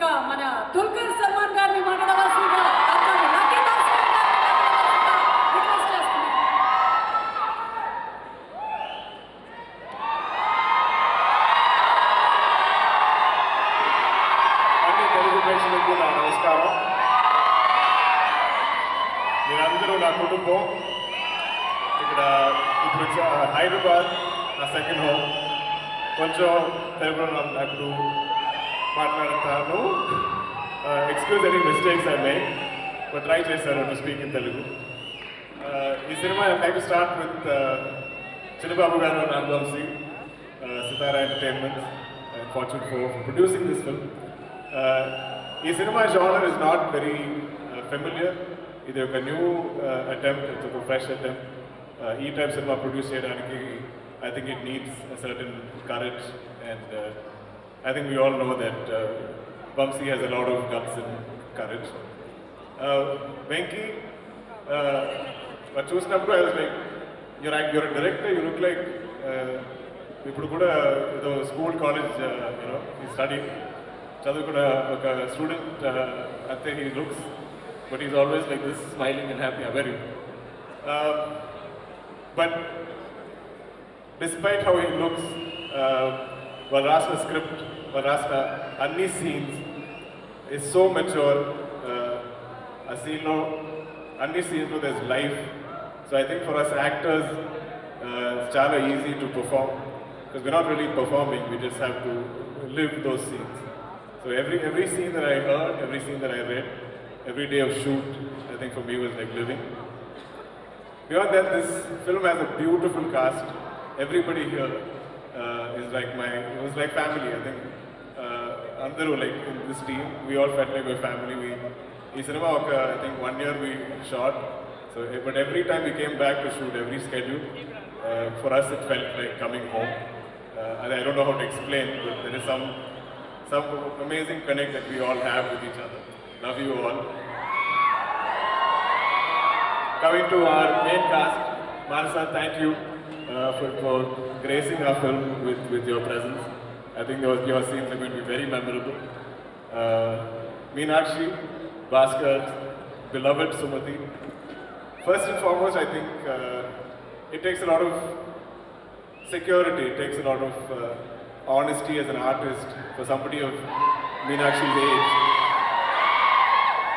ఇక మన దుల్కర్ సల్మాన్ గారిని మాట్లాడవలసిందిగా రిక్వెస్ట్ చేస్తున్నాను. అన్ని తెలుగు ప్రేక్షకులకు నా నమస్కారం. మీరందరూ నా కుటుంబం. ఇక్కడ ఇప్పుడు హైదరాబాద్ నా సెకండ్ హోమ్. కొంచెం తెలుగులో నాకు మాట్లాడతాను. Excuse any mistakes I make, but try చేశాను టు స్పీక్ ఇన్ తెలుగు. ఈ cinema I like to start with Chinnababu garu, Nagavamsi, Sithara Entertainments and Fortune for producing this film. ఈ cinema genre is not very familiar. ఇది ఒక new attempt, it's ఒక fresh attempt. ఈ type cinema produce చేయడానికి I think it needs a certain courage, and I think we all know that Vamsi has a lot of guts and courage. Venki, but చూసినప్పుడు I was like, you're a director, you look like ఇప్పుడు కూడా ఏదో school college ఈ study చదువుకున్న ఒక student అంతే he looks, but he's always like this, smiling and happy, very. But despite how he looks, while Rasa script, while Rasa any scenes is so mature. A scene no, any scenes where there's life. So I think for us actors, it's చాలా easy to perform because we're not really performing. We just have to live those scenes. So every scene that I heard, every scene that I read, every day of shoot, I think for me was like living. Beyond that, this film has a beautiful cast. Everybody here is like it was like family. I think Andaru, like in this team, we all felt like we're family. This cinema, I think 1 year we shot. So, but every time we came back to shoot, every schedule, for us it felt like coming home. And I don't know how to explain, but there is some amazing connect that we all have with each other. Love you all. Coming to our main cast, Marasa, thank you. For gracing our film with your presence. I think your scenes are going to be very memorable. Meenakshi, Baskhar, beloved Sumati. First and foremost, I think it takes a lot of security, it takes a lot of honesty as an artist for somebody of Meenakshi's age.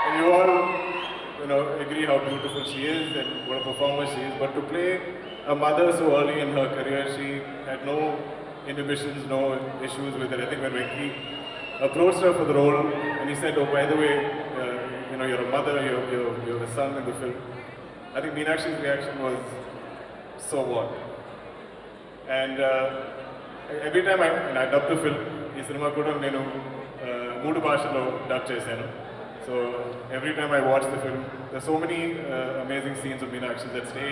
And you all agree how beautiful she is and what a performer she is, but to play a mother so early in her career, she had no inhibitions, no issues with it. I think when Venki approached her for the role and he said, oh, by the way, you're a mother, you're a son in the film, I think Meenakshi's reaction was, so what? And every time I dubbed the film, this cinema kuda nenu moodu bhashalo dub chesanu. So every time I watch the film, there's so many amazing scenes of Meenakshi that stay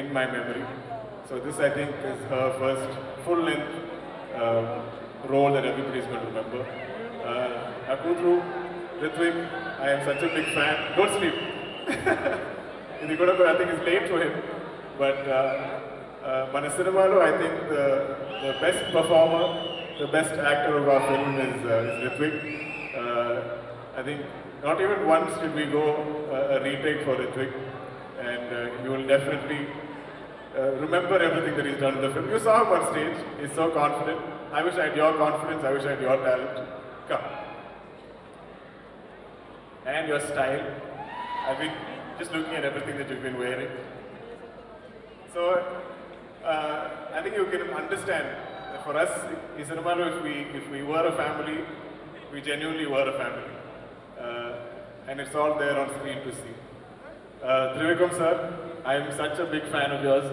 in my memory. So this, I think, is her first full-length role that everybody is going to remember. Akudru, Ritvik, I am such a big fan. Don't sleep. I think it's late for him. But Mana Cinemalo, I think the best performer, the best actor of our film is Ritvik. I think not even once did we go a retake for Ritvik. And you will definitely remember everything that he's done in the film. You saw him on stage, he's so confident. I wish I had your confidence, I wish I had your talent. Come. And your style. I've been just looking at everything that you've been wearing. So, I think you can understand that for us, in cinema, if we were a family, we genuinely were a family. And it's all there on screen to see. Trivikram sir, I am such a big fan of yours.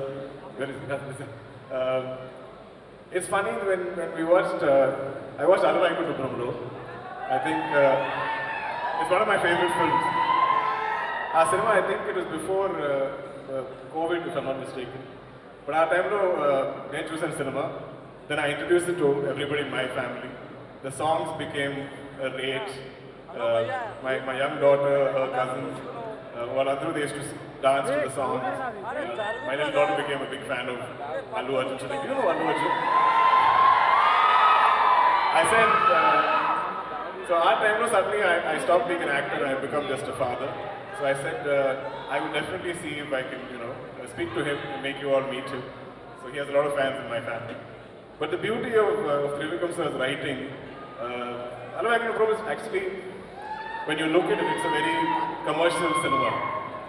It's funny when we watched, I watched Alavaiku Dubramlo. I think it's one of my favorite films. Our cinema, I think it was before COVID, if I'm not mistaken. But our time, I chose cinema. Then I introduced it to everybody in my family. The songs became a rage. My young daughter, her cousins, they used to dance to the songs. My little daughter became a big fan of Allu Arjun. She's like, you know Allu Arjun? I said, So our time was suddenly I stopped being an actor and I become just a father. So I said I would definitely see if I can, speak to him and make you all meet him. So he has a lot of fans in my family. But the beauty of Trivikram sir's writing, Alamakana is actually, when you look at it, it's a very commercial cinema.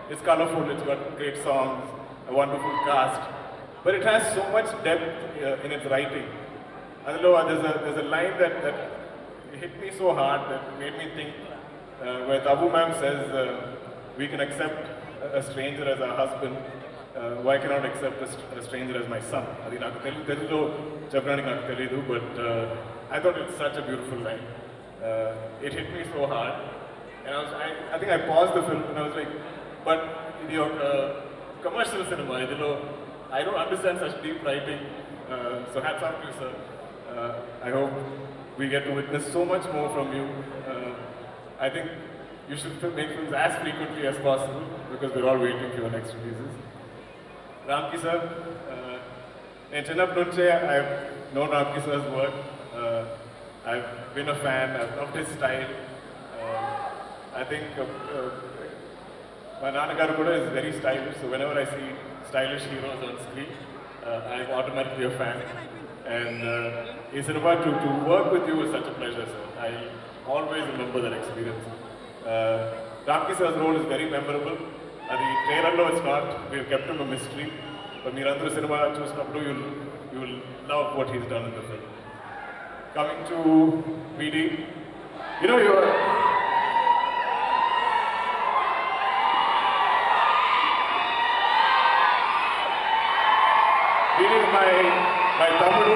It's colorful, it's got great songs, a wonderful cast, but it has so much depth in its writing. I don't know, there's a line that hit me so hard that made me think, where Tabu ma'am says, we can accept a stranger as our husband, why cannot accept a stranger as my son? Adi naaku telugulo cheppaniki naaku teliyadu, but I thought it's such a beautiful line. It hit me so hard, and I think I paused the film and I was like, but in your commercial cinema, I don't understand such deep writing, so hats off to you, sir. I hope we get to witness so much more from you. I think you should make films as frequently as possible because we're all waiting for your next releases. Ramki sir, in Chinnapnunche, I've known Ramki sir's work. I've been a fan, I've loved his style. I think my Nanagaru Kuda is very stylish, so whenever I see stylish heroes on screen, I'm automatically a fan. And in cinema, to work with you was such a pleasure, sir. I always remember that experience. Ramki sir's role is very memorable. The trailer it's not, we've kept him a mystery. But Mirandra cinema chusnappudu you will love what he's done in the film. Coming to BD, BD is my Tamil,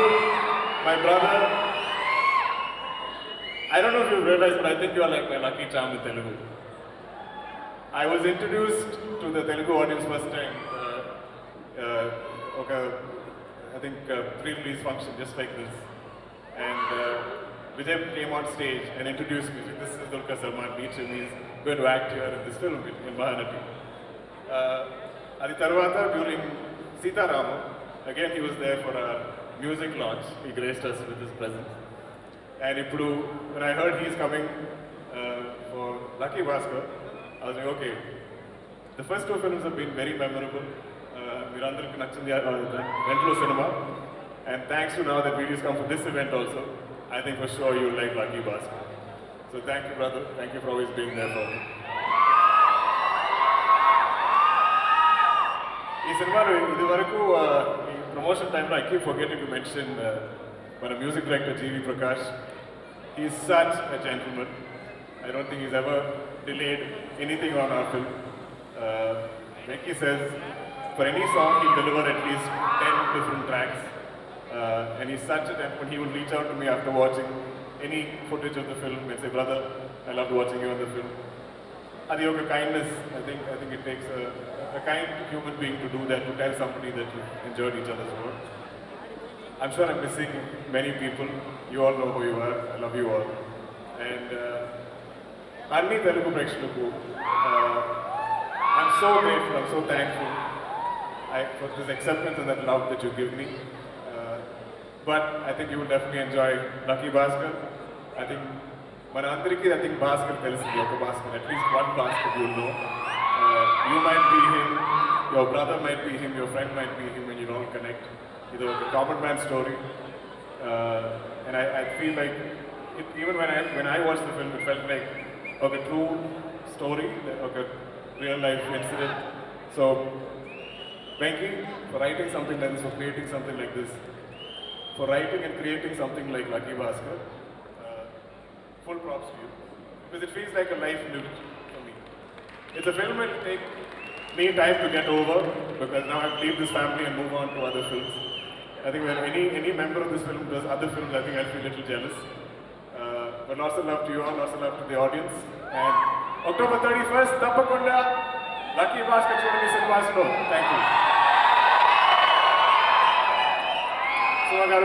my brother. I don't know if you realize, but I think you are like my lucky charm in Telugu. I was introduced to the Telugu audience first time, I think pre-release function just like this. And Vijay came on stage and introduced me. This is Dulquer Salmaan, meet him, he's going to act here in this film in Mahanati. Adi Tarvata, during Sita Rama, again he was there for a music launch. He graced us with his presence. And when I heard he's coming for Lucky Baskhar, I was like, okay, the first two films have been very memorable. Mirandarku nachindi Ventlo cinema, and thanks to now that videos come for this event also, I think for sure you'll like Lucky Baskhar. So thank you, brother. Thank you for always being there for me. This cinema, in promotion time, I keep forgetting to mention our music director G.V. Prakash. He's such a gentleman. I don't think he's ever delayed anything on our film. Like he says, for any song he'll deliver at least 10 different tracks. And he's such a gentleman, he will reach out to me after watching any footage of the film and say, brother, I loved watching you on the film. Adiyoga kindness, I think it takes a kind human being to do that, to tell somebody that you enjoyed each other's work. I'm sure I'm missing many people. You all know who you are. I love you all. And Anni Telugu Prekshalaku, I'm so grateful, I'm so thankful for this acceptance and that love that you give me. But I think you will definitely enjoy Lucky Baskhar. I think Baskhar tells you Baskhar, at least one Baskhar you know. You might be him, your brother might be him, your friend might be him, and you all connect. It's a common man story. And I feel like, even when I watched the film, it felt like a true story, a real life incident. So, Venki, for writing something like this, for creating something like this, for writing and creating something like Lucky Baskhar, full props to you. Because it feels like a life lived for me. It's a film that will take me time to get over, because now I have to leave this family and move on to other films. I think when any member of this film does other films, I think I'll feel a little jealous. But lots of love to you all, lots of love to the audience. And October 31st, Tappakonda, Lucky Baskhar Chudandi Cinemas lo. Thank you. So,